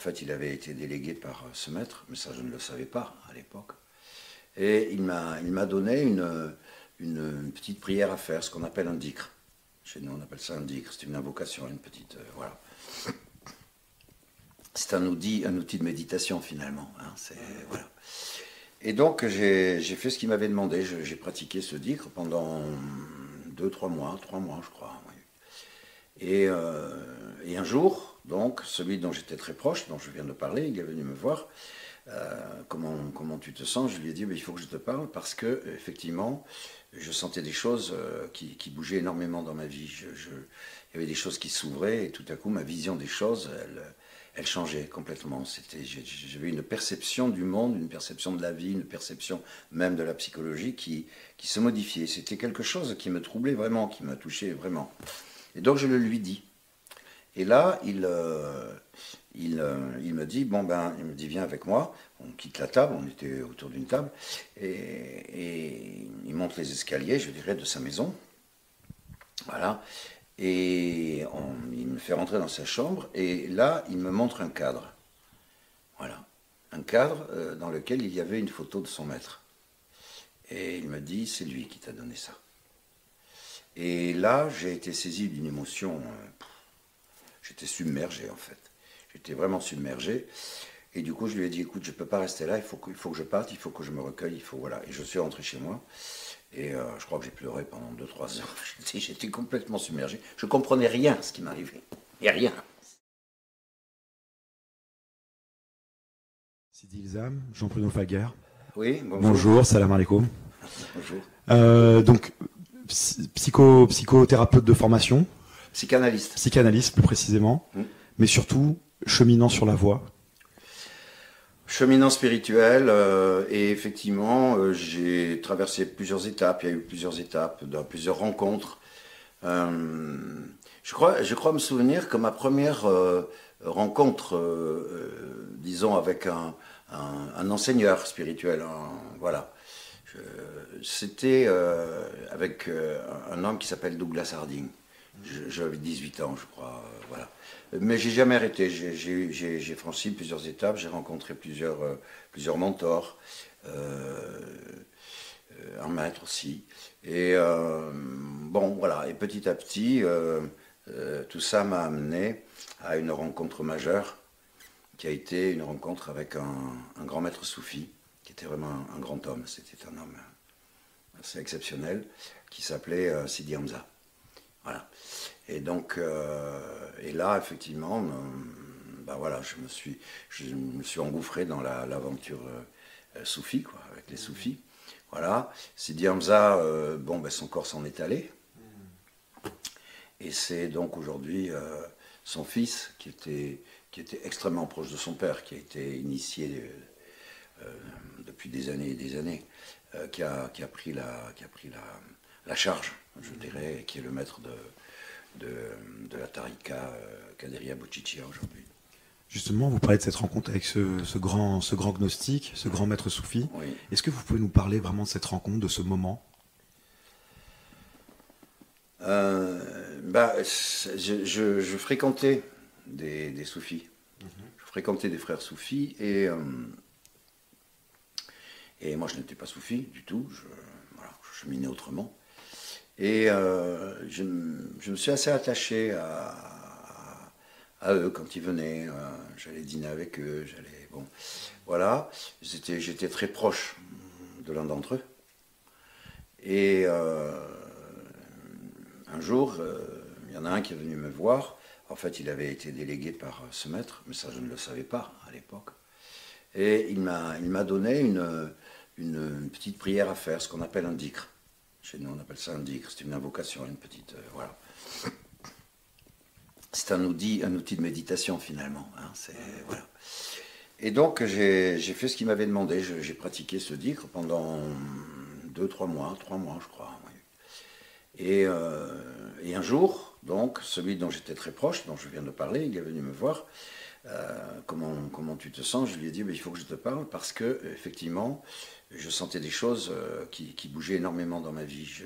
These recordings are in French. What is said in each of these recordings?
fait, il avait été délégué par ce maître, mais ça, je ne le savais pas à l'époque. Et il m'a donné une petite prière à faire, ce qu'on appelle un dhikr. Chez nous, on appelle ça un dhikr. C'est une invocation, une petite... voilà. C'est un outil de méditation, finalement. Hein, voilà. Et donc, j'ai fait ce qu'il m'avait demandé. J'ai pratiqué ce dhikr pendant 3 mois, je crois. Oui. Et un jour, donc, celui dont j'étais très proche, dont je viens de parler, il est venu me voir. Comment tu te sens? Je lui ai dit, il faut que je te parle parce que, effectivement, je sentais des choses qui bougeaient énormément dans ma vie. Il y avait des choses qui s'ouvraient et tout à coup, ma vision des choses, elle changeait complètement. J'avais une perception du monde, une perception de la vie, une perception même de la psychologie qui se modifiait. C'était quelque chose qui me troublait vraiment, qui m'a touché vraiment. Et donc, je le lui dis. Et là, il me dit, il me dit, viens avec moi. On quitte la table, on était autour d'une table, et il monte les escaliers, je dirais, de sa maison. Voilà. Et il me fait rentrer dans sa chambre, et là, il me montre un cadre. Voilà. Un cadre dans lequel il y avait une photo de son maître. Et il me dit, c'est lui qui t'a donné ça. Et là, j'ai été saisi d'une émotion. J'étais submergé, en fait. J'étais vraiment submergé. Et du coup, je lui ai dit, écoute, je ne peux pas rester là, il faut que je parte, il faut que je me recueille, voilà. Et je suis rentré chez moi. Et je crois que j'ai pleuré pendant 2-3 heures. J'étais complètement submergé. Je ne comprenais rien à ce qui m'arrivait. Il n'y a rien. Sidi Ilzam, Jean-Bruno Faguer. Oui, bonjour. Bonjour, salam alaikum. Bonjour. Donc, psychothérapeute de formation. Psychanalyste. Psychanalyste, plus précisément. Mais surtout, cheminant sur la voie. Cheminant spirituel, et effectivement, j'ai traversé plusieurs étapes. Il y a eu plusieurs étapes, plusieurs rencontres. Je crois me souvenir que ma première rencontre, disons, avec un enseigneur spirituel, voilà. C'était avec un homme qui s'appelle Douglas Harding. J'avais 18 ans, je crois, voilà. Mais j'ai jamais arrêté, j'ai franchi plusieurs étapes, j'ai rencontré plusieurs mentors, un maître aussi. Et bon, voilà, et petit à petit, tout ça m'a amené à une rencontre majeure, qui a été une rencontre avec un grand maître soufi, qui était vraiment un grand homme, c'était un homme assez exceptionnel, qui s'appelait Sidi Hamza. Voilà. Et donc, et là, effectivement, voilà, je me suis engouffré dans l'aventure soufie, quoi, avec les soufis. Voilà. Sidi Hamza, son corps s'en est allé. Et c'est donc aujourd'hui son fils, qui était extrêmement proche de son père, qui a été initié depuis des années et des années, qui a pris la charge, je dirais, et qui est le maître de la Tariqa Qadiriyya Bouchichia aujourd'hui. Justement, vous parlez de cette rencontre avec ce grand gnostique, ce grand maître soufi. Oui. Est-ce que vous pouvez nous parler vraiment de cette rencontre, de ce moment? Je fréquentais des soufis. Je fréquentais des frères soufis, et moi je n'étais pas soufi du tout, je cheminais autrement. Et je me suis assez attaché à eux quand ils venaient. J'allais dîner avec eux, bon, voilà. J'étais très proche de l'un d'entre eux. Et un jour, il y en a un qui est venu me voir. En fait, il avait été délégué par ce maître, mais ça, je ne le savais pas à l'époque. Et il m'a donné une petite prière à faire, ce qu'on appelle un dhikr. Chez nous, on appelle ça un dhikr. C'est une invocation, une petite... voilà. C'est un outil de méditation, finalement. Hein, voilà. Et donc, j'ai fait ce qu'il m'avait demandé. J'ai pratiqué ce dhikr pendant 3 mois, je crois. Oui. Et un jour, donc, celui dont j'étais très proche, dont je viens de parler, il est venu me voir. Comment tu te sens? Je lui ai dit, il faut que je te parle parce que, effectivement, je sentais des choses qui bougeaient énormément dans ma vie. Il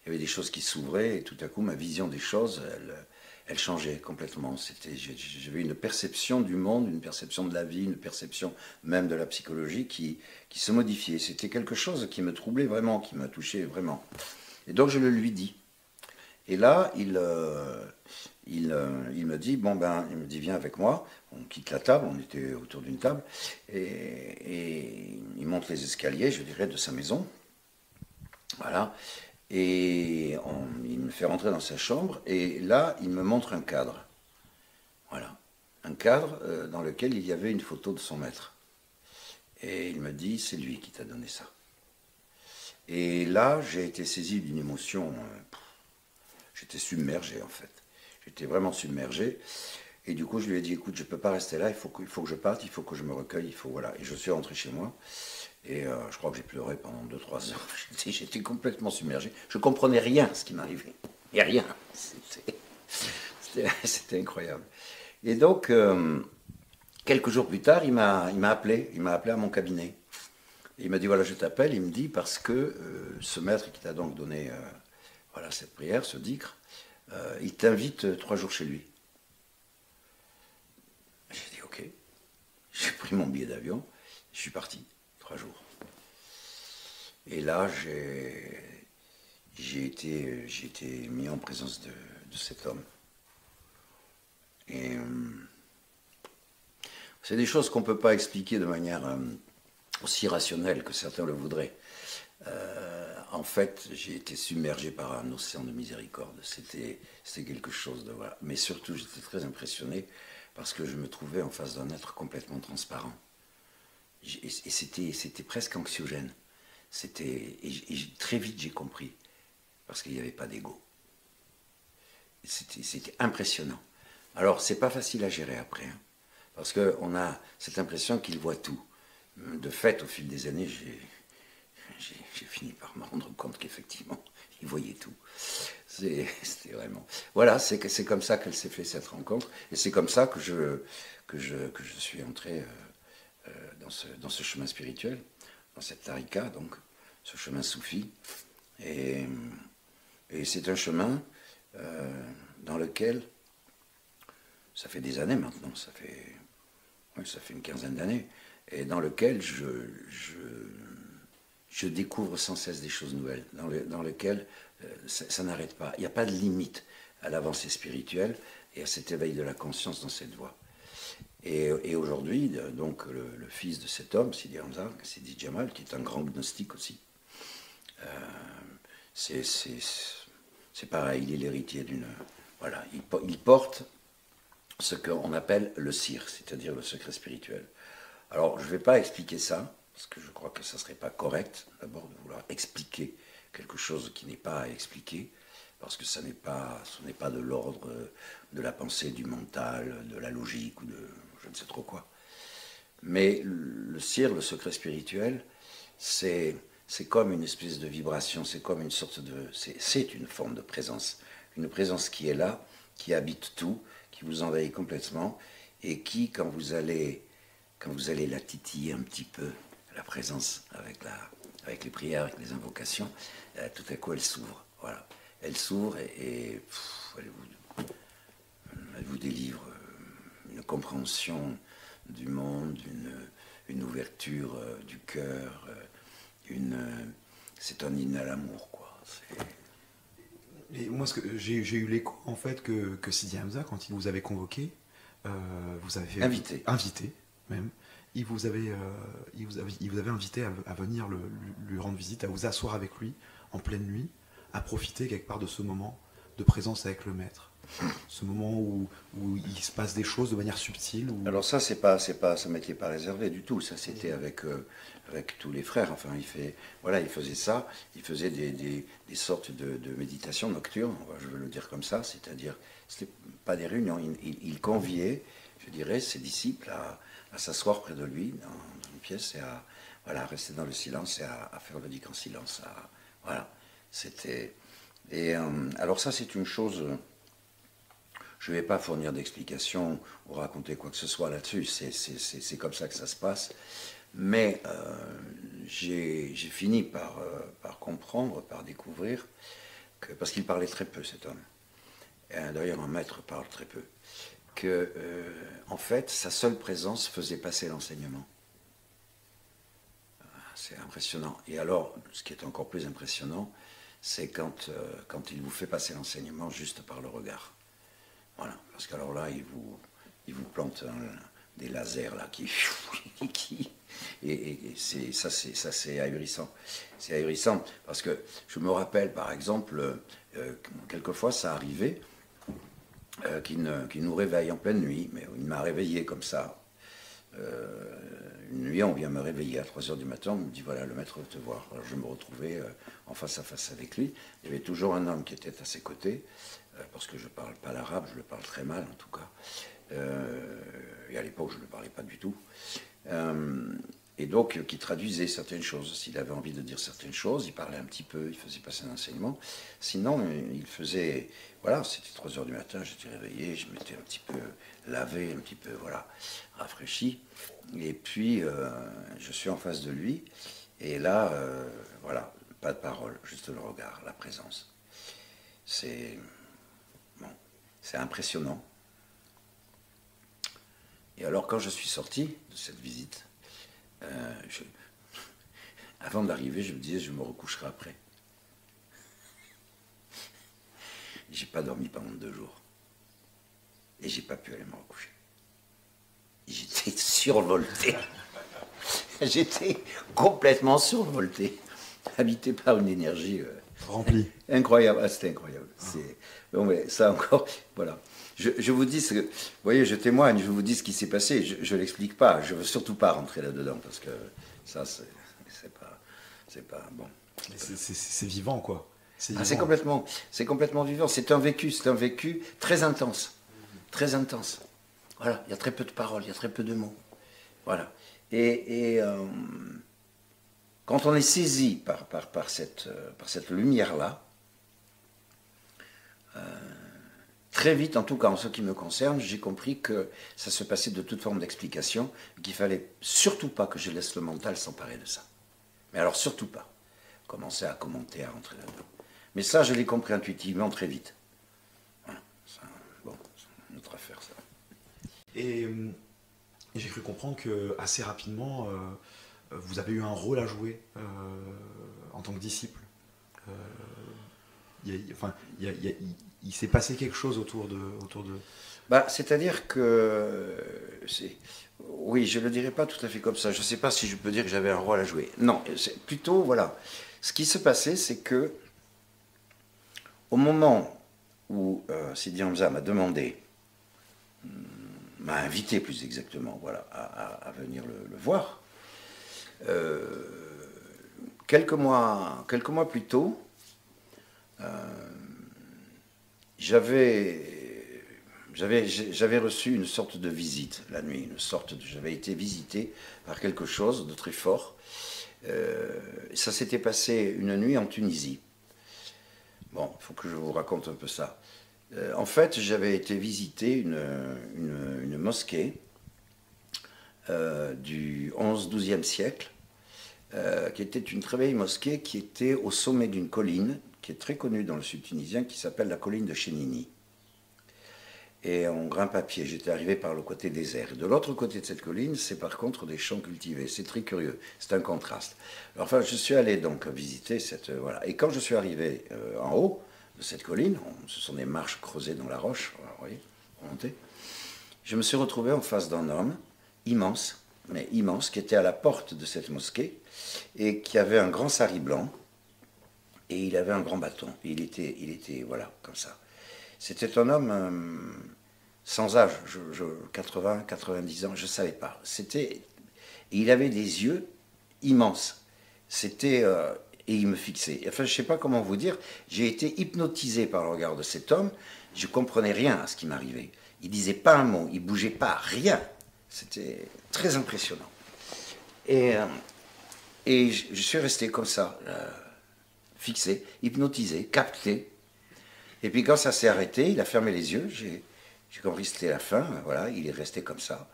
y avait des choses qui s'ouvraient et tout à coup, ma vision des choses, elle changeait complètement. J'avais une perception du monde, une perception de la vie, une perception même de la psychologie qui se modifiait. C'était quelque chose qui me troublait vraiment, qui m'a touché vraiment. Et donc je le lui dis. Et là, il me dit, bon ben, il me dit, viens avec moi. On quitte la table, on était autour d'une table, et il monte les escaliers, je dirais, de sa maison. Voilà. Et il me fait rentrer dans sa chambre, et là, il me montre un cadre. Voilà. Un cadre dans lequel il y avait une photo de son maître. Et il me dit, c'est lui qui t'a donné ça. Et là, j'ai été saisi d'une émotion. J'étais submergé, en fait. J'étais vraiment submergé. Et du coup, je lui ai dit, écoute, je ne peux pas rester là, il faut que je parte, il faut que je me recueille, il faut, voilà. Et je suis rentré chez moi. Et je crois que j'ai pleuré pendant 2-3 heures. J'étais complètement submergé. Je ne comprenais rien à ce qui m'arrivait. Et rien. C'était incroyable. Et donc, quelques jours plus tard, il m'a appelé. Il m'a appelé à mon cabinet. Et il m'a dit, voilà, je t'appelle. Il me dit, parce que ce maître qui t'a donc donné voilà, cette prière, ce dikr, il t'invite 3 jours chez lui. J'ai dit, ok. J'ai pris mon billet d'avion. Je suis parti. 3 jours. Et là, j'ai été mis en présence de cet homme. Et c'est des choses qu'on ne peut pas expliquer de manière aussi rationnelle que certains le voudraient. En fait, j'ai été submergé par un océan de miséricorde. C'était quelque chose de... Voilà. Mais surtout, j'étais très impressionné parce que je me trouvais en face d'un être complètement transparent. Et c'était presque anxiogène. Très vite, j'ai compris, parce qu'il n'y avait pas d'ego. C'était impressionnant. Alors, c'est pas facile à gérer après, hein, parce qu'on a cette impression qu'il voit tout. De fait, au fil des années, j'ai fini par me rendre compte qu'effectivement, il voyait tout. C'était vraiment... Voilà, c'est comme ça qu'elle s'est fait, cette rencontre, et c'est comme ça que je suis entré dans ce chemin spirituel, dans cette tarika, donc, ce chemin soufi. Et c'est un chemin dans lequel, ça fait des années maintenant, ça fait une quinzaine d'années, et dans lequel je découvre sans cesse des choses nouvelles, dans lequel ça n'arrête pas. Il n'y a pas de limite à l'avancée spirituelle et à cet éveil de la conscience dans cette voie. Et aujourd'hui, donc, le fils de cet homme, Sidi Hamza, Sidi Jamal, qui est un grand gnostique aussi, c'est pareil, il est l'héritier d'une... Voilà, il porte ce qu'on appelle le sir, c'est-à-dire le secret spirituel. Alors, je ne vais pas expliquer ça, parce que je crois que ça ne serait pas correct, d'abord, de vouloir expliquer quelque chose qui n'est pas à expliquer, parce que ce n'est pas de l'ordre de la pensée, du mental, de la logique, ou de je ne sais trop quoi. Mais le sir, le secret spirituel, c'est comme une espèce de vibration, c'est comme une sorte de... C'est une forme de présence. Une présence qui est là, qui habite tout, qui vous envahit complètement, et qui, quand vous allez la titiller un petit peu, la présence avec les prières, avec les invocations, tout à coup elle s'ouvre. Voilà. Elle s'ouvre et elle vous délivre une compréhension du monde, une ouverture du cœur, c'est un hymne à l'amour, quoi. Et moi, j'ai eu l'écho, en fait, que Sidi Hamza, quand il vous avait convoqué, vous avez invité même, il vous avait invité à venir lui rendre visite, à vous asseoir avec lui en pleine nuit, à profiter quelque part de ce moment de présence avec le maître. Ce moment où il se passe des choses de manière subtile. Alors ça, ça m'était pas réservé du tout. Ça, c'était avec tous les frères. Enfin, il faisait ça. Il faisait des sortes de méditations nocturnes. Je veux le dire comme ça. C'est-à-dire, c'était pas des réunions. Il conviait, je dirais, ses disciples à s'asseoir près de lui dans une pièce et à rester dans le silence et à faire le dhikr en silence. Voilà. C'était. Et alors ça, c'est une chose. Je ne vais pas fournir d'explications ou raconter quoi que ce soit là-dessus, c'est comme ça que ça se passe. Mais j'ai fini par comprendre, par découvrir, parce qu'il parlait très peu cet homme, d'ailleurs un maître parle très peu, que en fait sa seule présence faisait passer l'enseignement. C'est impressionnant. Et alors, ce qui est encore plus impressionnant, c'est quand il vous fait passer l'enseignement juste par le regard. Voilà, parce qu'alors là, il vous plante des lasers là et ça c'est ahurissant. C'est ahurissant parce que je me rappelle par exemple, quelquefois ça arrivait qu'il nous réveille en pleine nuit, mais il m'a réveillé comme ça. Une nuit, on vient me réveiller à 3 h du matin, on me dit voilà, le maître veut te voir. Alors je me retrouvais en face à face avec lui. Il y avait toujours un homme qui était à ses côtés, parce que je ne parle pas l'arabe, je le parle très mal en tout cas. Et à l'époque, je ne le parlais pas du tout. Et donc, qui traduisait certaines choses. S'il avait envie de dire certaines choses, il parlait un petit peu, il faisait passer un enseignement. Sinon, il faisait... Voilà, c'était 3 h du matin, j'étais réveillé, je m'étais un petit peu lavé, un petit peu, voilà, rafraîchi. Et puis, je suis en face de lui. Et là, voilà, pas de parole, juste le regard, la présence. C'est... Bon, c'est impressionnant. Et alors, quand je suis sorti de cette visite, avant d'arriver, je me disais, je me recoucherai après. J'ai pas dormi pendant 2 jours. Et j'ai pas pu aller me recoucher. J'étais survolté. J'étais complètement survolté. Habité par une énergie... remplie. Incroyable. Ah, c'était incroyable. Bon, mais ça encore, voilà. Je vous dis, vous voyez, je témoigne, je vous dis ce qui s'est passé. Je ne l'explique pas. Je ne veux surtout pas rentrer là-dedans parce que ça, c'est pas bon. C'est vivant, quoi. C'est complètement vivant. C'est un vécu très intense. Très intense. Voilà, il y a très peu de paroles, il y a très peu de mots. Voilà. Et quand on est saisi par cette lumière-là, très vite, en tout cas en ce qui me concerne, j'ai compris que ça se passait de toute forme d'explication, qu'il fallait surtout pas que je laisse le mental s'emparer de ça. Mais alors surtout pas. Commencer à commenter, à rentrer là-dedans. Mais ça, je l'ai compris intuitivement très vite. Voilà. Bon, c'est une autre affaire, ça. Et j'ai cru comprendre que assez rapidement, vous avez eu un rôle à jouer en tant que disciple. Il s'est passé quelque chose autour de... Bah, c'est-à-dire que... Oui, je ne le dirais pas tout à fait comme ça. Je ne sais pas si je peux dire que j'avais un rôle à jouer. Non, c'est plutôt, voilà. Ce qui se passait, c'est que au moment où Sidi Hamza m'a demandé, m'a invité plus exactement, voilà, à venir le voir, quelques mois plus tôt, j'avais reçu une sorte de visite la nuit, j'avais été visité par quelque chose de très fort. Ça s'était passé une nuit en Tunisie. Bon, il faut que je vous raconte un peu ça. En fait, j'avais été visiter une mosquée du 11-12e siècle, qui était une très vieille mosquée qui était au sommet d'une colline, qui est très connue dans le sud tunisien, qui s'appelle la colline de Chénini. Et on grimpe à pied. J'étais arrivé par le côté désert. De l'autre côté de cette colline, c'est par contre des champs cultivés. C'est très curieux. C'est un contraste. Alors, enfin, je suis allé donc visiter cette... voilà. Et quand je suis arrivé en haut de cette colline, ce sont des marches creusées dans la roche, vous voyez, remontées, je me suis retrouvé en face d'un homme immense, mais immense, qui était à la porte de cette mosquée et qui avait un grand sari blanc et il avait un grand bâton. Et il était voilà, comme ça. C'était un homme sans âge, 80, 90 ans, je ne savais pas. Et il avait des yeux immenses. Et il me fixait. Enfin, je ne sais pas comment vous dire, j'ai été hypnotisé par le regard de cet homme. Je ne comprenais rien à ce qui m'arrivait. Il ne disait pas un mot, il ne bougeait pas, rien. C'était très impressionnant. Et je suis resté comme ça, fixé, hypnotisé, capté. Et puis quand ça s'est arrêté, il a fermé les yeux, j'ai compris que c'était la fin, voilà, il est resté comme ça.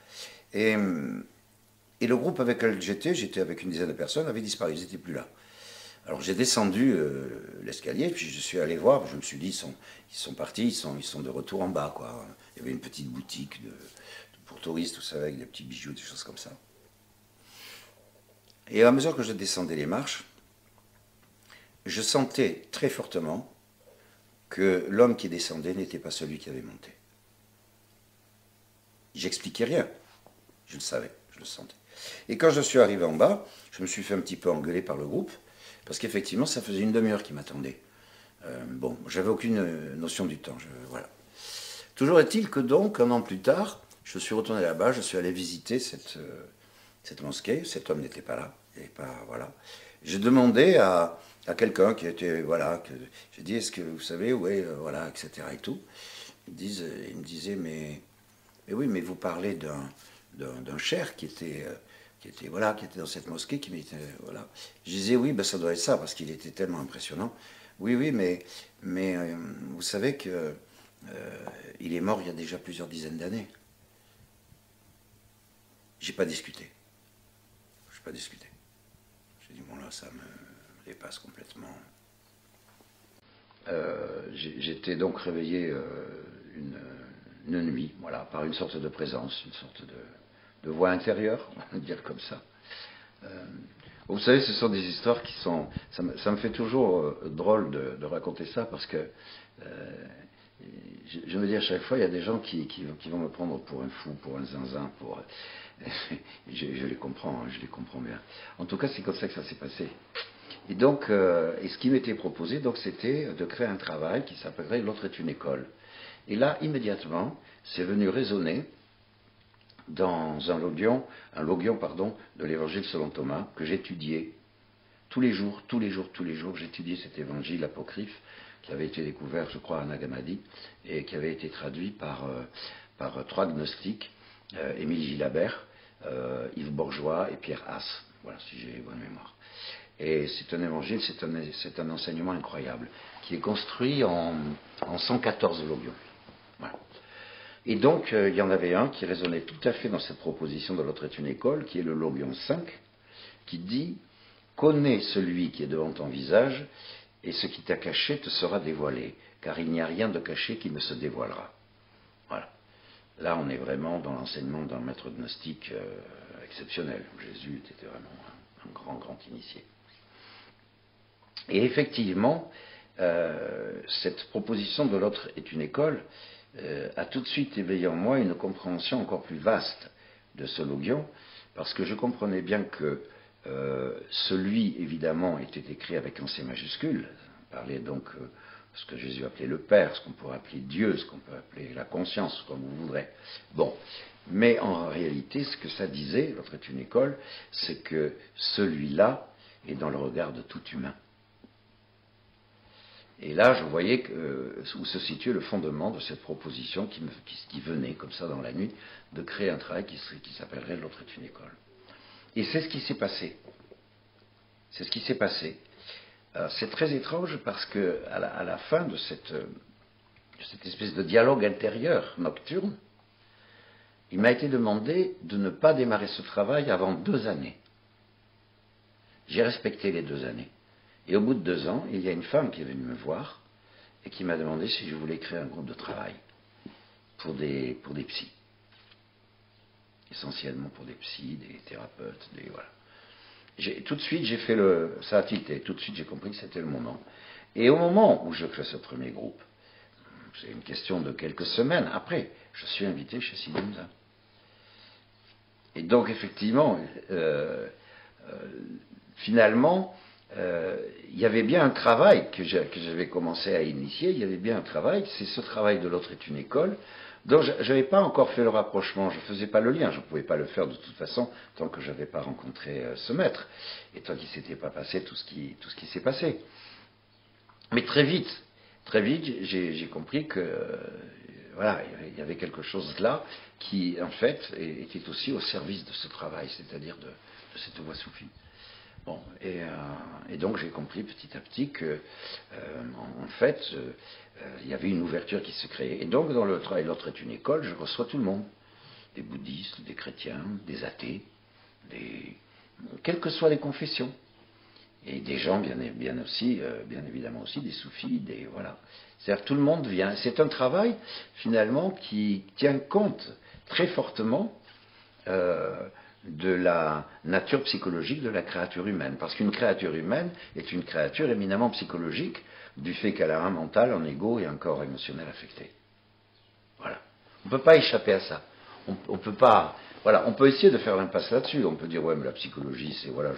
Et le groupe avec lequel j'étais avec une dizaine de personnes, avait disparu, ils n'étaient plus là. Alors j'ai descendu l'escalier, puis je suis allé voir, je me suis dit, ils sont partis, ils sont de retour en bas, quoi. Il y avait une petite boutique pour touristes, vous savez, avec des petits bijoux, des choses comme ça. Et à mesure que je descendais les marches, je sentais très fortement que l'homme qui descendait n'était pas celui qui avait monté. J'expliquais rien, je le savais, je le sentais. Et quand je suis arrivé en bas, je me suis fait un petit peu engueuler par le groupe, parce qu'effectivement, ça faisait une demi-heure qu'ils m'attendaient. Bon, j'avais aucune notion du temps, voilà. Toujours est-il que donc, un an plus tard, je suis retourné là-bas, je suis allé visiter cette mosquée, cet homme n'était pas là, voilà. J'ai demandé à quelqu'un qui était, voilà, j'ai dit, est-ce que vous savez, ouais, voilà, etc. et tout. Il me disait, mais oui, mais vous parlez d'un cheikh qui était dans cette mosquée, voilà. Je disais, oui, ben ça doit être ça, parce qu'il était tellement impressionnant. Oui, oui, mais vous savez que il est mort il y a déjà plusieurs dizaines d'années. J'ai pas discuté. J'ai dit, bon là, ça me dépasse complètement. J'étais donc réveillé une nuit, voilà, par une sorte de présence, une sorte de voix intérieure, on va dire comme ça. Vous savez, ce sont des histoires qui sont... Ça me fait toujours drôle de raconter ça, parce que je me dis à chaque fois, il y a des gens qui vont me prendre pour un fou, pour un zinzin, je les comprends, je les comprends bien. En tout cas, c'est comme ça que ça s'est passé. Et donc, ce qui m'était proposé, donc, c'était de créer un travail qui s'appellerait L'autre est une école. Et là, immédiatement, c'est venu résonner dans un logion de l'Évangile selon Thomas, que j'étudiais tous les jours, j'étudiais cet évangile apocryphe qui avait été découvert, je crois, à Nagamadi, et qui avait été traduit par trois gnostiques, Émile Gilabert, Yves Bourgeois et Pierre Haas, voilà, si j'ai bonne mémoire. Et c'est un évangile, c'est un enseignement incroyable, qui est construit en 114 logions. Voilà. Et donc, il y en avait un qui résonnait tout à fait dans cette proposition de L'autre est une école, qui est le logion 5, qui dit « Connais celui qui est devant ton visage, et ce qui t'a caché te sera dévoilé, car il n'y a rien de caché qui ne se dévoilera. » Voilà. Là, on est vraiment dans l'enseignement d'un maître gnostique exceptionnel. Jésus était vraiment un grand initié. Et effectivement, cette proposition de L'autre est une école a tout de suite éveillé en moi une compréhension encore plus vaste de ce logion, parce que je comprenais bien que celui, évidemment, était écrit avec un C majuscule, parlait donc ce que Jésus appelait le Père, ce qu'on pourrait appeler Dieu, ce qu'on peut appeler la conscience, comme vous voudrez. Bon, mais en réalité, ce que ça disait, L'autre est une école, c'est que celui-là est dans le regard de tout humain. Et là, je voyais où se situait le fondement de cette proposition qui venait, comme ça, dans la nuit, de créer un travail qui s'appellerait L'autre est une école. Et c'est ce qui s'est passé. C'est ce qui s'est passé. C'est très étrange parce que à la fin de cette espèce de dialogue intérieur nocturne, il m'a été demandé de ne pas démarrer ce travail avant 2 années. J'ai respecté les 2 années. Et au bout de 2 ans, il y a une femme qui est venue me voir et qui m'a demandé si je voulais créer un groupe de travail pour des psys. Essentiellement pour des psys, des thérapeutes, voilà. Tout de suite, j'ai fait ça a tilté, tout de suite j'ai compris que c'était le moment. Et au moment où je crée ce premier groupe, c'est une question de quelques semaines après, je suis invité chez Sidi Hamza. Et donc effectivement, finalement, il y avait bien un travail que j'avais commencé à initier, il y avait bien un travail, c'est ce travail de L'autre est une école, dont je n'avais pas encore fait le rapprochement, je ne faisais pas le lien, je ne pouvais pas le faire de toute façon tant que je n'avais pas rencontré ce maître, et tant qu'il ne s'était pas passé tout ce qui s'est passé. Mais très vite, j'ai compris que voilà, il y avait quelque chose là qui, en fait, était aussi au service de ce travail, c'est-à-dire de cette voie soufie. Bon, et donc j'ai compris petit à petit que, en fait, il y avait une ouverture qui se créait. Et donc, dans le travail L'autre est une école, je reçois tout le monde. Des bouddhistes, des chrétiens, des athées, quelles que soient les confessions. Et des gens, bien évidemment aussi, des soufis, voilà. C'est-à-dire tout le monde vient. C'est un travail, finalement, qui tient compte très fortement de la nature psychologique de la créature humaine. Parce qu'une créature humaine est une créature éminemment psychologique, du fait qu'elle a un mental, un ego et un corps émotionnel affecté. Voilà. On ne peut pas échapper à ça. On peut pas. Voilà, on peut essayer de faire l'impasse là-dessus. On peut dire ouais, mais la psychologie, c'est voilà,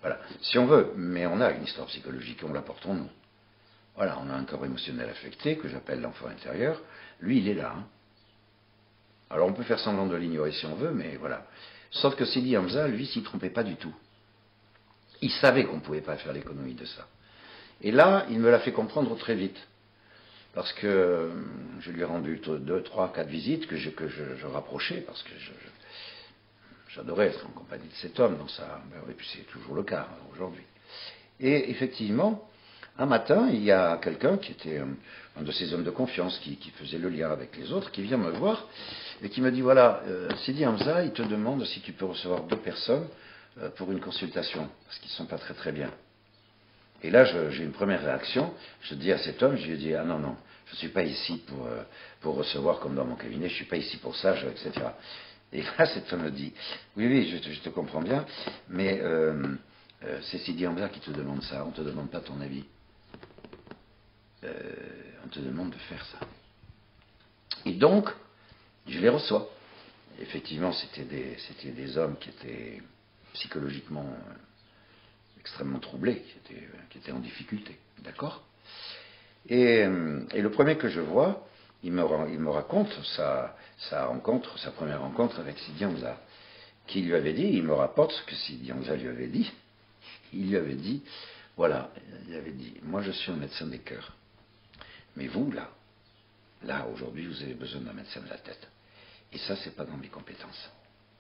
voilà, si on veut. Mais on a une histoire psychologique et on la porte en nous. Voilà, on a un corps émotionnel affecté que j'appelle l'enfant intérieur. Lui, il est là. Hein. Alors on peut faire semblant de l'ignorer si on veut, mais voilà. Sauf que Sidi Hamza, lui, s'y trompait pas du tout. Il savait qu'on ne pouvait pas faire l'économie de ça. Et là, il me l'a fait comprendre très vite. Parce que je lui ai rendu 2, 3, 4 visites que je rapprochais, parce que j'adorais être en compagnie de cet homme dans sa. Et puis c'est toujours le cas aujourd'hui. Et effectivement, un matin, il y a quelqu'un qui était un de ces hommes de confiance qui faisait le lien avec les autres, qui vient me voir et qui me dit voilà, Sidi Hamza, il te demande si tu peux recevoir 2 personnes pour une consultation, parce qu'ils ne sont pas très très bien. Et là, j'ai une première réaction. Je dis à cet homme, je lui dis ah non, je ne suis pas ici pour recevoir comme dans mon cabinet, je ne suis pas ici pour ça, etc. Et là, cet homme me dit oui, je te comprends bien, mais c'est Sidi Hamza qui te demande ça, on ne te demande pas ton avis. On te demande de faire ça. Et donc, je les reçois. Effectivement, c'était des hommes qui étaient psychologiquement extrêmement troublés, qui étaient en difficulté. D'accord ? Et le premier que je vois, il me raconte sa première rencontre avec Sidi Hamza, qui lui avait dit, il me rapporte ce que Sidi Hamza lui avait dit. Il lui avait dit, voilà, il avait dit, moi je suis un médecin des cœurs. Mais vous, là, aujourd'hui, vous avez besoin d'un médecin de la tête. Et ça, c'est pas dans mes compétences.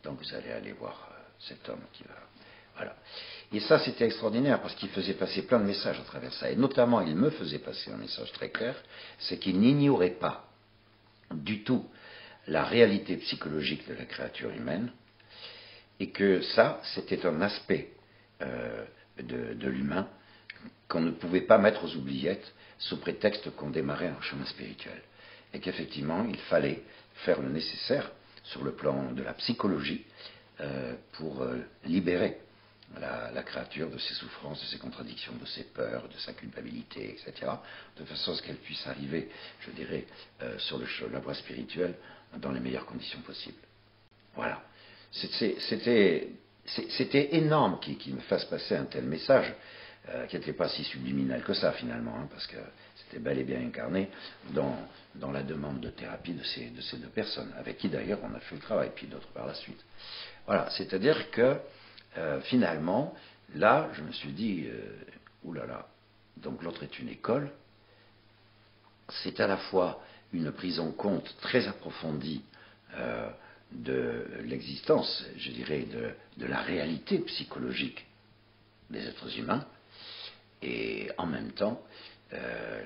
Donc, vous allez aller voir cet homme qui va... Voilà. Et ça, c'était extraordinaire, parce qu'il faisait passer plein de messages à travers ça. Et notamment, il me faisait passer un message très clair, c'est qu'il n'ignorait pas du tout la réalité psychologique de la créature humaine, et que ça, c'était un aspect de l'humain qu'on ne pouvait pas mettre aux oubliettes, sous prétexte qu'on démarrait un chemin spirituel. Et qu'effectivement, il fallait faire le nécessaire sur le plan de la psychologie pour libérer la créature de ses souffrances, de ses contradictions, de ses peurs, de sa culpabilité, etc., de façon à ce qu'elle puisse arriver, je dirais, sur la voie spirituelle dans les meilleures conditions possibles. Voilà. C'était énorme qu'il me fasse passer un tel message, qui n'était pas si subliminal que ça finalement, hein, parce que c'était bel et bien incarné dans la demande de thérapie de ces 2 personnes, avec qui d'ailleurs on a fait le travail, puis d'autres par la suite. Voilà, c'est-à-dire que finalement, là, je me suis dit, oulala, donc l'autre est une école, c'est à la fois une prise en compte très approfondie de l'existence, je dirais, de la réalité psychologique des êtres humains, et en même temps,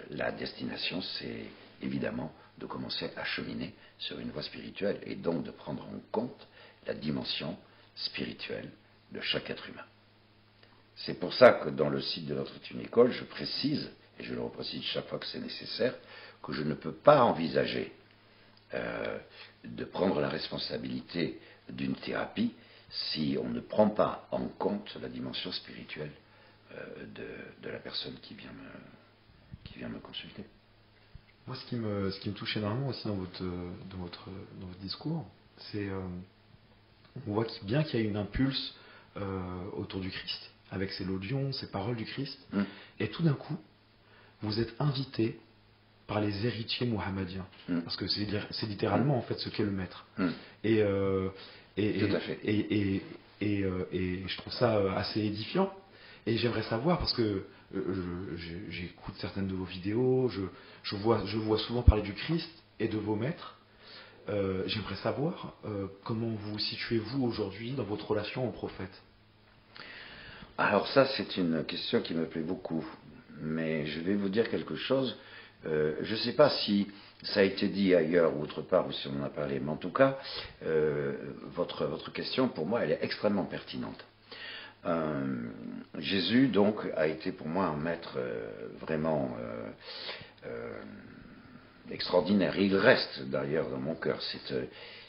la destination, c'est évidemment de commencer à cheminer sur une voie spirituelle, et donc de prendre en compte la dimension spirituelle de chaque être humain. C'est pour ça que dans le site de L'autre est une école, je précise, et je le reprécise chaque fois que c'est nécessaire, que je ne peux pas envisager de prendre la responsabilité d'une thérapie si on ne prend pas en compte la dimension spirituelle de la personne qui vient me consulter. Moi, ce qui me touche énormément aussi dans votre discours, c'est on voit bien qu'il y a une impulse autour du Christ, avec ces laudions, ces paroles du Christ, et tout d'un coup, vous êtes invité par les héritiers mohammediens, parce que c'est littéralement en fait ce qu'est le maître. Et tout à fait. Et je trouve ça assez édifiant. Et j'aimerais savoir, parce que j'écoute certaines de vos vidéos, je vois souvent parler du Christ et de vos maîtres. J'aimerais savoir comment vous situez-vous aujourd'hui dans votre relation au prophète. Alors ça, c'est une question qui me plaît beaucoup. Mais je vais vous dire quelque chose. Je ne sais pas si ça a été dit ailleurs ou autre part, ou si on en a parlé, mais en tout cas, votre question, pour moi, elle est extrêmement pertinente. Jésus, donc, a été pour moi un maître vraiment extraordinaire. Et il reste d'ailleurs dans mon cœur.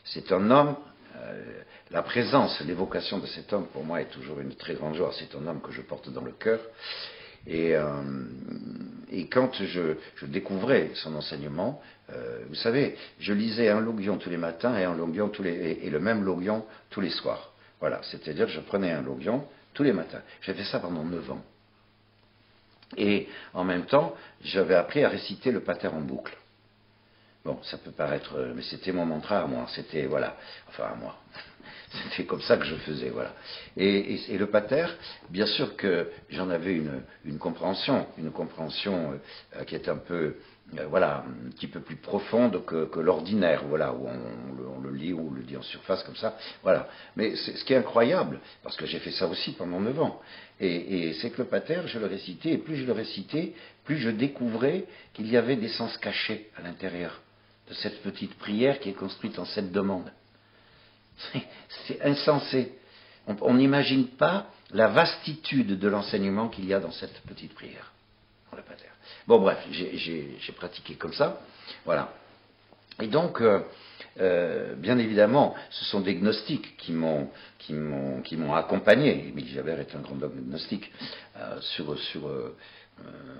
C'est un homme, la présence, l'évocation de cet homme pour moi est toujours une très grande joie. C'est un homme que je porte dans le cœur. Et quand je découvrais son enseignement, vous savez, je lisais un Logion tous les matins et et le même Logion tous les soirs. Voilà, c'est-à-dire je prenais un Logion tous les matins. J'ai fait ça pendant 9 ans. Et en même temps, j'avais appris à réciter le Pater en boucle. Bon, ça peut paraître, mais c'était mon mantra à moi. C'était, voilà, enfin à moi. C'était comme ça que je faisais, voilà. Et le pater, bien sûr que j'en avais une compréhension qui est un peu, voilà, un petit peu plus profonde que l'ordinaire, voilà, où on le lit ou on le dit en surface comme ça, voilà. Mais ce qui est incroyable, parce que j'ai fait ça aussi pendant 9 ans, et c'est que le pater, je le récitais, et plus je le récitais, plus je découvrais qu'il y avait des sens cachés à l'intérieur de cette petite prière qui est construite en 7 demandes. C'est insensé. On n'imagine pas la vastitude de l'enseignement qu'il y a dans cette petite prière, dans le pater. Bon, bref, j'ai pratiqué comme ça, voilà. Et donc, bien évidemment, ce sont des gnostiques qui m'ont accompagné. Émile Javert est un grand gnostique sur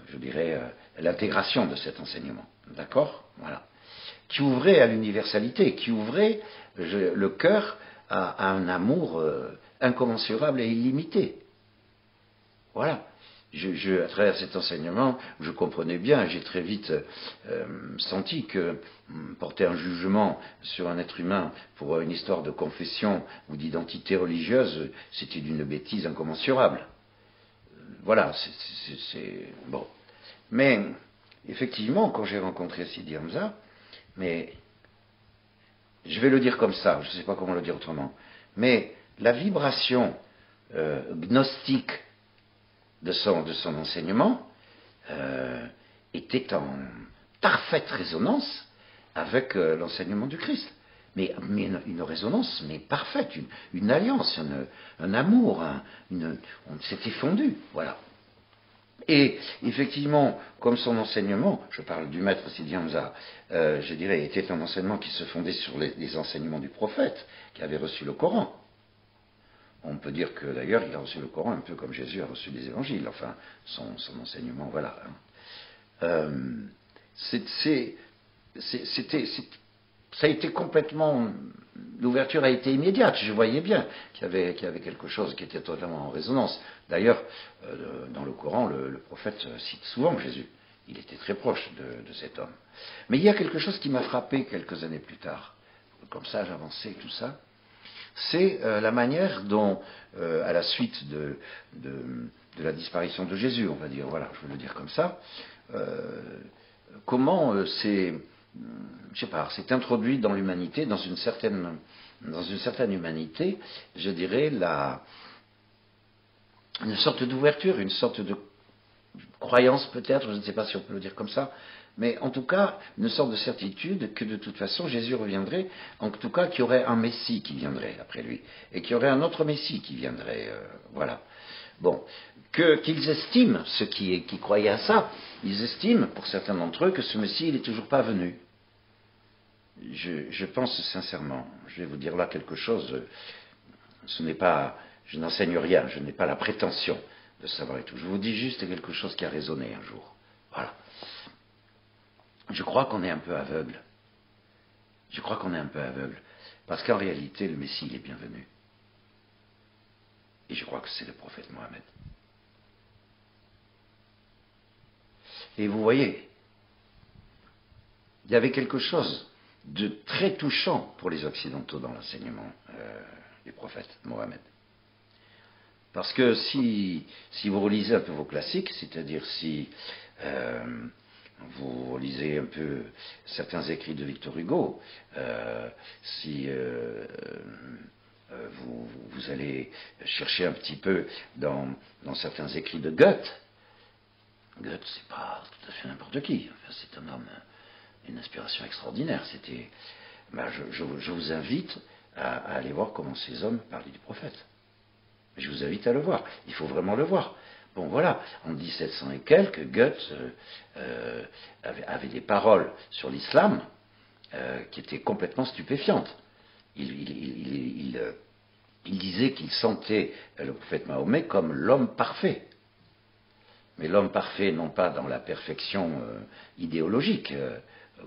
je dirais, l'intégration de cet enseignement. D'accord ? Voilà. Qui ouvrait à l'universalité, qui ouvrait le cœur à un amour incommensurable et illimité. Voilà. À travers cet enseignement, je comprenais bien, j'ai très vite senti que porter un jugement sur un être humain pour une histoire de confession ou d'identité religieuse, c'était d'une bêtise incommensurable. Voilà, c'est bon. Mais effectivement, quand j'ai rencontré Sidi Hamza, mais je vais le dire comme ça, je ne sais pas comment le dire autrement, mais la vibration gnostique de son enseignement était en parfaite résonance avec l'enseignement du Christ. Mais une résonance, mais parfaite, une alliance, un amour, on s'était fondu, voilà. Et effectivement, comme son enseignement, je parle du maître Sidi Hamza, je dirais, était un enseignement qui se fondait sur les enseignements du prophète, qui avait reçu le Coran. On peut dire que d'ailleurs, il a reçu le Coran un peu comme Jésus a reçu les évangiles, enfin, son enseignement, voilà. Ça a été complètement. L'ouverture a été immédiate. Je voyais bien qu'il y avait quelque chose qui était totalement en résonance. D'ailleurs, dans le Coran, le prophète cite souvent Jésus. Il était très proche de cet homme. Mais il y a quelque chose qui m'a frappé quelques années plus tard. Comme ça, j'avançais, tout ça. C'est la manière dont, à la suite de la disparition de Jésus, on va dire, voilà, je veux le dire comme ça, comment je sais pas, c'est introduit dans l'humanité, dans une certaine humanité, je dirais, une sorte d'ouverture, une sorte de croyance peut-être, je ne sais pas si on peut le dire comme ça, mais en tout cas, une sorte de certitude que de toute façon Jésus reviendrait, en tout cas qu'il y aurait un Messie qui viendrait après lui, et qu'il y aurait un autre Messie qui viendrait, voilà. Bon, qu'ils estiment, ceux qui croyaient à ça, ils estiment, pour certains d'entre eux, que ce Messie, il n'est toujours pas venu. Je pense sincèrement, je vais vous dire là quelque chose, je n'enseigne rien, je n'ai pas la prétention de savoir et tout. Je vous dis juste quelque chose qui a résonné un jour. Voilà. Je crois qu'on est un peu aveugle. Je crois qu'on est un peu aveugle. Parce qu'en réalité, le Messie, il est bienvenu. Et je crois que c'est le prophète Mohammed. Et vous voyez, il y avait quelque chose de très touchant pour les Occidentaux dans l'enseignement du prophète Mohammed. Parce que si vous relisez un peu vos classiques, c'est-à-dire si vous relisez un peu certains écrits de Victor Hugo, si vous allez chercher un petit peu dans certains écrits de Goethe, Goethe, c'est pas tout à fait n'importe qui. Enfin, c'est un homme d'une inspiration extraordinaire. Je vous invite à aller voir comment ces hommes parlaient du prophète. Je vous invite à le voir. Il faut vraiment le voir. Bon, voilà. En 1700 et quelques, Goethe avait des paroles sur l'islam qui étaient complètement stupéfiantes. Il disait qu'il sentait le prophète Mahomet comme l'homme parfait. Mais l'homme parfait, non pas dans la perfection idéologique,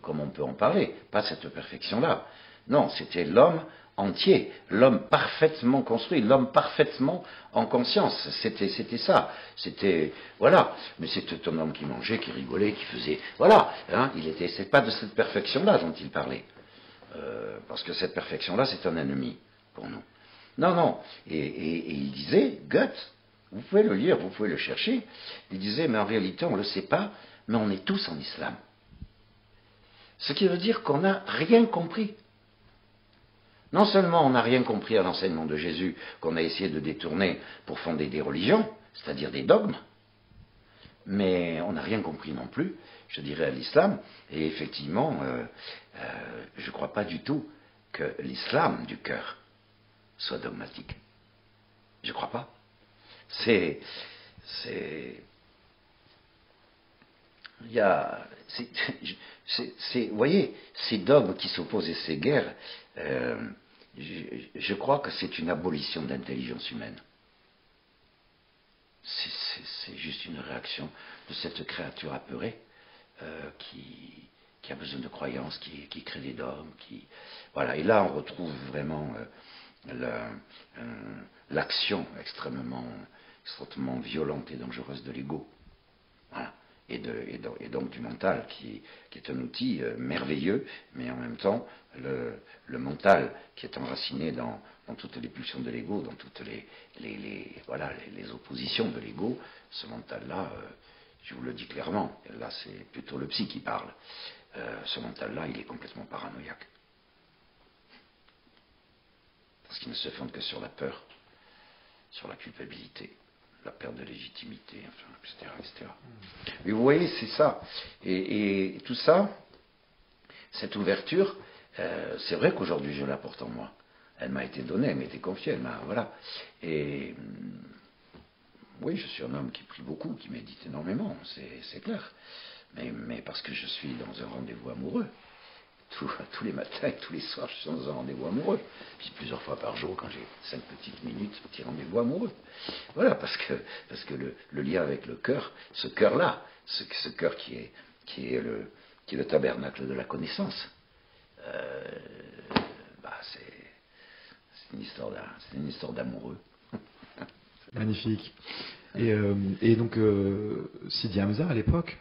comme on peut en parler, pas cette perfection-là. Non, c'était l'homme entier, l'homme parfaitement construit, l'homme parfaitement en conscience. C'était ça. C'était, voilà. Mais c'était un homme qui mangeait, qui rigolait, qui faisait, voilà. Hein, c'est pas de cette perfection-là dont il parlait. Parce que cette perfection-là, c'est un ennemi pour nous. Non, non. Et il disait, Goethe, vous pouvez le lire, vous pouvez le chercher, il disait, mais en réalité, on ne le sait pas, mais on est tous en islam. Ce qui veut dire qu'on n'a rien compris. Non seulement on n'a rien compris à l'enseignement de Jésus, qu'on a essayé de détourner pour fonder des religions, c'est-à-dire des dogmes, mais on n'a rien compris non plus, je dirais, à l'islam. Et effectivement, je ne crois pas du tout que l'islam du cœur soit dogmatique. Je ne crois pas. Vous voyez, ces dogmes qui s'opposent et ces guerres, je crois que c'est une abolition de l'intelligence humaine. C'est juste une réaction de cette créature apeurée qui a besoin de croyances, qui crée des dogmes, voilà. Et là, on retrouve vraiment l'action extrêmement violente et dangereuse de l'ego. Voilà. Et donc du mental, qui est un outil merveilleux, mais en même temps, le mental qui est enraciné dans toutes les pulsions de l'ego, dans toutes les oppositions de l'ego, ce mental-là, je vous le dis clairement, là c'est plutôt le psy qui parle, ce mental-là, il est complètement paranoïaque. Parce qu'il ne se fonde que sur la peur, sur la culpabilité, la perte de légitimité, enfin, etc. Mais vous voyez, c'est ça. Et tout ça, cette ouverture, c'est vrai qu'aujourd'hui je la porte en moi. Elle m'a été donnée, elle m'a été confiée, voilà. Et oui, je suis un homme qui prie beaucoup, qui médite énormément, c'est clair. Mais parce que je suis dans un rendez-vous amoureux. Tous les matins et tous les soirs, je suis dans un rendez-vous amoureux. Puis plusieurs fois par jour, quand j'ai 5 petites minutes, petit rendez-vous amoureux. Voilà, parce que le lien avec le cœur, ce cœur-là, ce cœur qui est le tabernacle de la connaissance, c'est une histoire d'amoureux. Magnifique. Et donc, Sidi Hamza, à l'époque,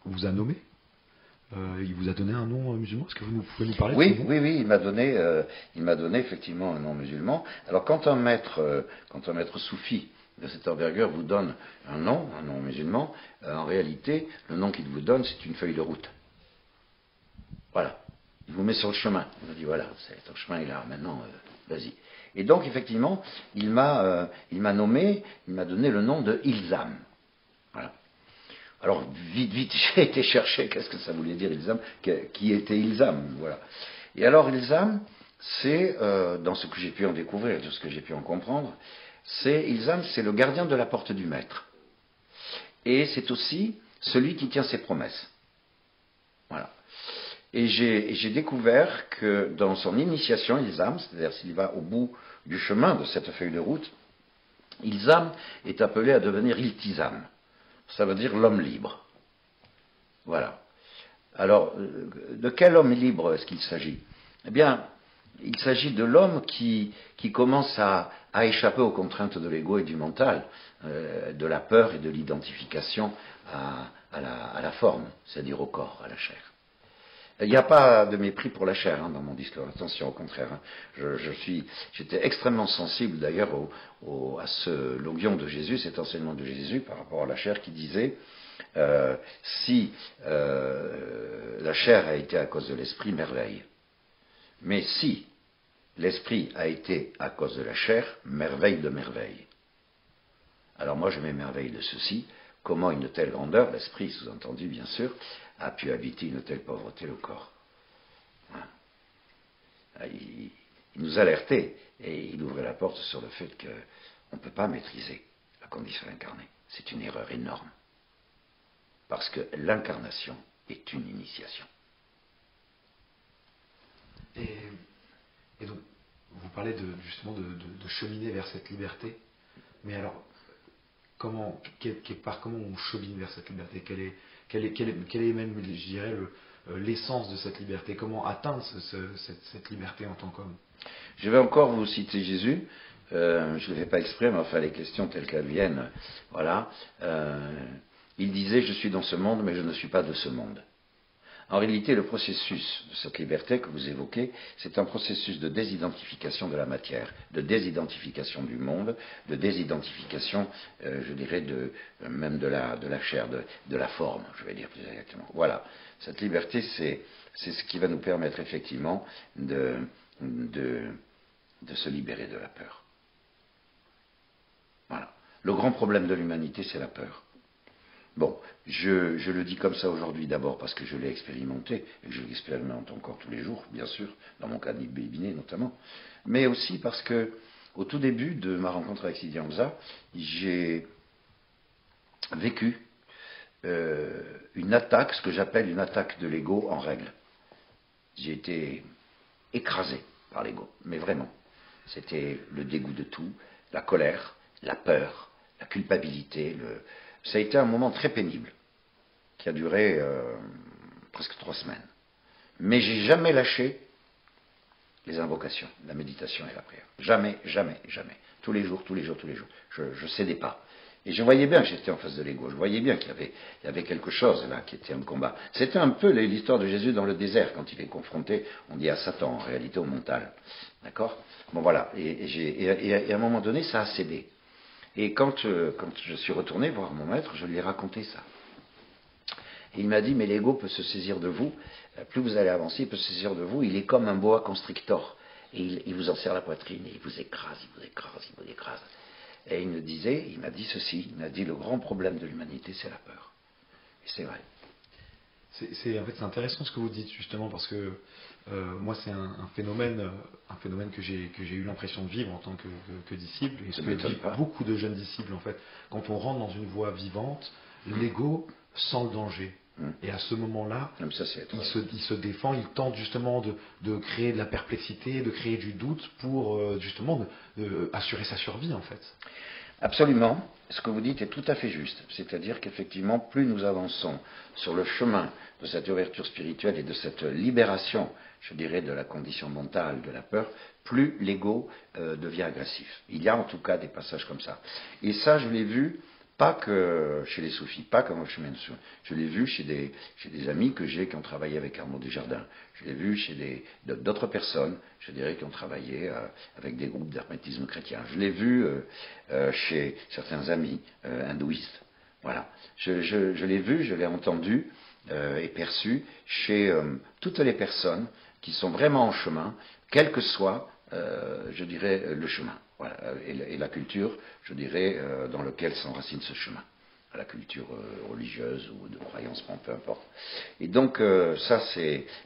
vous a nommé. Il vous a donné un nom musulman. Est-ce que vous pouvez nous parler de ce nom ? Oui, il m'a donné effectivement un nom musulman. Alors quand un maître soufi de cette envergure vous donne un nom musulman, en réalité, le nom qu'il vous donne, c'est une feuille de route. Voilà. Il vous met sur le chemin. Il vous dit voilà, ton chemin est là, maintenant, vas-y. Et donc effectivement, il m'a nommé, il m'a donné le nom de Ilzam. Voilà. Alors, vite, j'ai été chercher qu'est-ce que ça voulait dire Ilzam, qui était Ilzam, voilà. Et alors, Ilzam, c'est, dans ce que j'ai pu en découvrir, de ce que j'ai pu en comprendre, Ilzam, c'est le gardien de la porte du maître. Et c'est aussi celui qui tient ses promesses. Voilà. Et j'ai découvert que dans son initiation, Ilzam, c'est-à-dire s'il va au bout du chemin de cette feuille de route, Ilzam est appelé à devenir Iltizam. Ça veut dire l'homme libre. Voilà. Alors, de quel homme libre est-ce qu'il s'agit ? Eh bien, il s'agit de l'homme qui commence à échapper aux contraintes de l'ego et du mental, de la peur et de l'identification à la forme, c'est-à-dire au corps, à la chair. Il n'y a pas de mépris pour la chair dans mon discours, attention, au contraire. J'étais extrêmement sensible d'ailleurs à ce logion de Jésus, cet enseignement de Jésus par rapport à la chair qui disait si la chair a été à cause de l'esprit, merveille. Mais si l'esprit a été à cause de la chair, merveille de merveille. Alors moi je m'émerveille de ceci, comment une telle grandeur, l'esprit sous-entendu bien sûr, a pu habiter une telle pauvreté le corps. Il nous alertait et il ouvrait la porte sur le fait on ne peut pas maîtriser la condition incarnée. C'est une erreur énorme. Parce que l'incarnation est une initiation. Et donc, vous parlez justement de cheminer vers cette liberté. Mais alors, comment on chemine vers cette liberté? Quelle est même, je dirais, l'essence de cette liberté? Comment atteindre cette liberté en tant qu'homme? Je vais encore vous citer Jésus. Je ne le fais pas exprès, mais enfin les questions telles qu'elles viennent, voilà. Il disait, je suis dans ce monde, mais je ne suis pas de ce monde. En réalité, le processus de cette liberté que vous évoquez, c'est un processus de désidentification de la matière, de désidentification du monde, de désidentification, je dirais, même de la chair, de la forme, je vais dire plus exactement. Voilà. Cette liberté, c'est ce qui va nous permettre effectivement de se libérer de la peur. Voilà. Le grand problème de l'humanité, c'est la peur. Bon, je le dis comme ça aujourd'hui d'abord parce que je l'ai expérimenté, et que je l'expérimente encore tous les jours, bien sûr, dans mon cas Binet notamment, mais aussi parce que, au tout début de ma rencontre avec Sidi Hamza, j'ai vécu une attaque, ce que j'appelle une attaque de l'ego en règle. J'ai été écrasé par l'ego, mais vraiment. C'était le dégoût de tout, la colère, la peur, la culpabilité, ça a été un moment très pénible, qui a duré presque 3 semaines. Mais j'ai jamais lâché les invocations, la méditation et la prière. Jamais, jamais, jamais. Tous les jours, tous les jours, tous les jours. Je cédais pas. Et je voyais bien que j'étais en face de l'ego. Je voyais bien qu'il y avait quelque chose là qui était un combat. C'était un peu l'histoire de Jésus dans le désert, quand il est confronté, on dit à Satan, en réalité au mental. D'accord? Bon voilà. Et à un moment donné, ça a cédé. Et quand je suis retourné voir mon maître, je lui ai raconté ça. Et il m'a dit, mais l'ego peut se saisir de vous, plus vous allez avancer, il peut se saisir de vous, il est comme un boa constrictor. Et il vous en serre la poitrine, et il vous écrase, il vous écrase, il vous écrase. Et il m'a dit ceci, il m'a dit, le grand problème de l'humanité, c'est la peur. Et c'est vrai. En fait, c'est intéressant ce que vous dites, justement, parce que moi, c'est un phénomène que j'ai eu l'impression de vivre en tant que disciple, et ce que vivent beaucoup de jeunes disciples, en fait. Quand on rentre dans une voie vivante, l'ego sent le danger. Et à ce moment-là, il se défend, il tente justement de créer de la perplexité, de créer du doute pour justement assurer sa survie, en fait. Absolument. Ce que vous dites est tout à fait juste. C'est-à-dire qu'effectivement, plus nous avançons sur le chemin de cette ouverture spirituelle et de cette libération, je dirais, de la condition mentale, de la peur, plus l'ego devient agressif. Il y a en tout cas des passages comme ça. Et ça, je l'ai vu, pas que chez les soufis, pas comme au chemin de soufis. Je l'ai vu chez des amis que j'ai qui ont travaillé avec Arnaud Desjardins. Je l'ai vu chez d'autres personnes, je dirais, qui ont travaillé avec des groupes d'hermétisme chrétien. Je l'ai vu chez certains amis hindouistes. Voilà. Je l'ai vu, je l'ai entendu et perçu chez toutes les personnes qui sont vraiment en chemin, quel que soit, je dirais, le chemin. Voilà, et la culture, je dirais, dans laquelle s'enracine ce chemin. La culture religieuse ou de croyance, peu importe. Et donc, ça,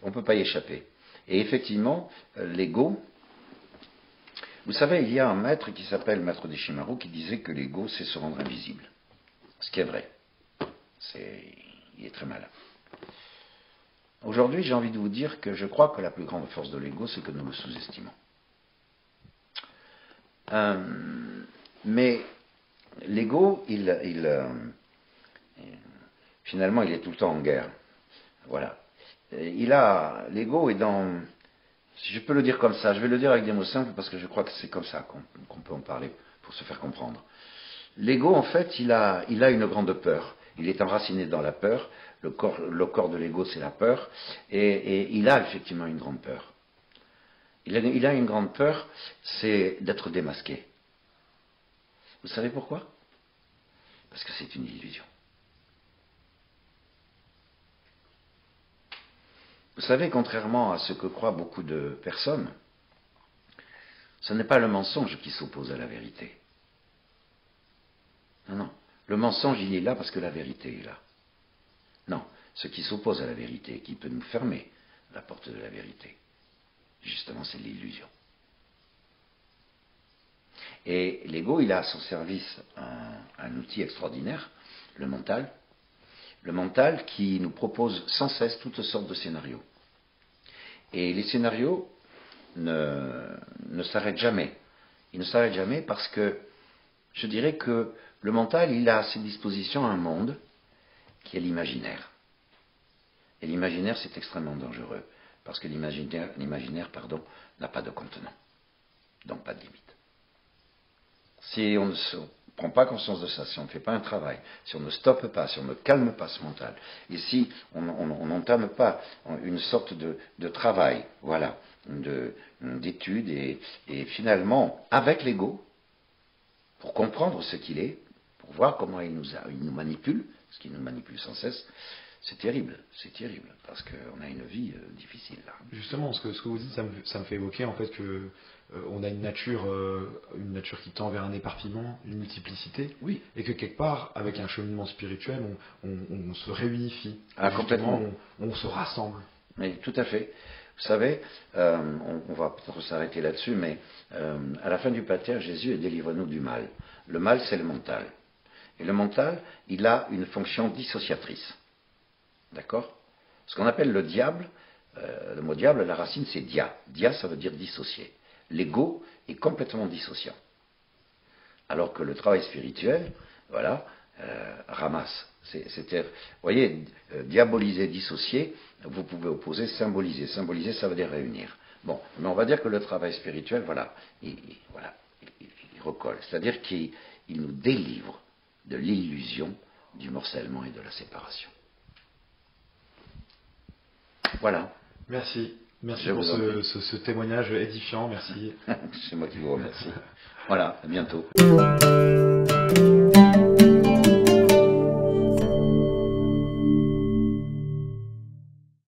on ne peut pas y échapper. Et effectivement, l'ego, vous savez, il y a un maître qui s'appelle Maître Deshimaru qui disait que l'ego, c'est se rendre invisible. Ce qui est vrai. Il est très malin. Aujourd'hui, j'ai envie de vous dire que je crois que la plus grande force de l'ego, c'est que nous le sous-estimons. Mais l'ego, finalement, il est tout le temps en guerre. Voilà. L'ego est dans, si je peux le dire comme ça, je vais le dire avec des mots simples parce que je crois que c'est comme ça qu'on peut en parler pour se faire comprendre. L'ego, en fait, il a une grande peur. Il est enraciné dans la peur. Le corps de l'ego, c'est la peur. Et il a effectivement une grande peur. Il a une grande peur, c'est d'être démasqué. Vous savez pourquoi? Parce que c'est une illusion. Vous savez, contrairement à ce que croient beaucoup de personnes, ce n'est pas le mensonge qui s'oppose à la vérité. Non, non. Le mensonge, il est là parce que la vérité est là. Non. Ce qui s'oppose à la vérité, qui peut nous fermer la porte de la vérité, justement, c'est l'illusion. Et l'ego, il a à son service un outil extraordinaire, le mental. Le mental qui nous propose sans cesse toutes sortes de scénarios. Et les scénarios ne s'arrêtent jamais. Ils ne s'arrêtent jamais parce que je dirais que le mental, il a à ses dispositions un monde qui est l'imaginaire. Et l'imaginaire, c'est extrêmement dangereux. Parce que l'imaginaire, n'a pas de contenant. Donc pas de limite. Si on ne se prend pas conscience de ça, si on ne fait pas un travail, si on ne stoppe pas, si on ne calme pas ce mental, et si on n'entame pas une sorte de travail, voilà, d'étude, et finalement, avec l'ego, pour comprendre ce qu'il est, pour voir comment il nous manipule, parce qu'il nous manipule sans cesse, c'est terrible, parce qu'on a une vie difficile là. Justement, ce que vous dites, ça me fait évoquer en fait que on a une nature qui tend vers un éparpillement, une multiplicité, oui. Et que quelque part, avec un cheminement spirituel, on se réunifie, complètement. On se rassemble. Mais tout à fait. Vous savez, on va peut-être s'arrêter là-dessus, mais à la fin du Pater, Jésus est délivre-nous du mal. Le mal, c'est le mental. Et le mental, il a une fonction dissociatrice. D'accord? Ce qu'on appelle le diable, le mot diable, la racine c'est dia. Dia, ça veut dire dissocier. L'ego est complètement dissociant. Alors que le travail spirituel, voilà, ramasse. C'est-à-dire, vous voyez, diaboliser, dissocier, vous pouvez opposer symboliser. Symboliser, ça veut dire réunir. Bon, mais on va dire que le travail spirituel, voilà, il recolle. C'est-à-dire qu'il nous délivre de l'illusion du morcellement et de la séparation. Voilà. Merci. Merci pour ce témoignage édifiant. Merci. C'est moi qui vous remercie. Voilà, à bientôt.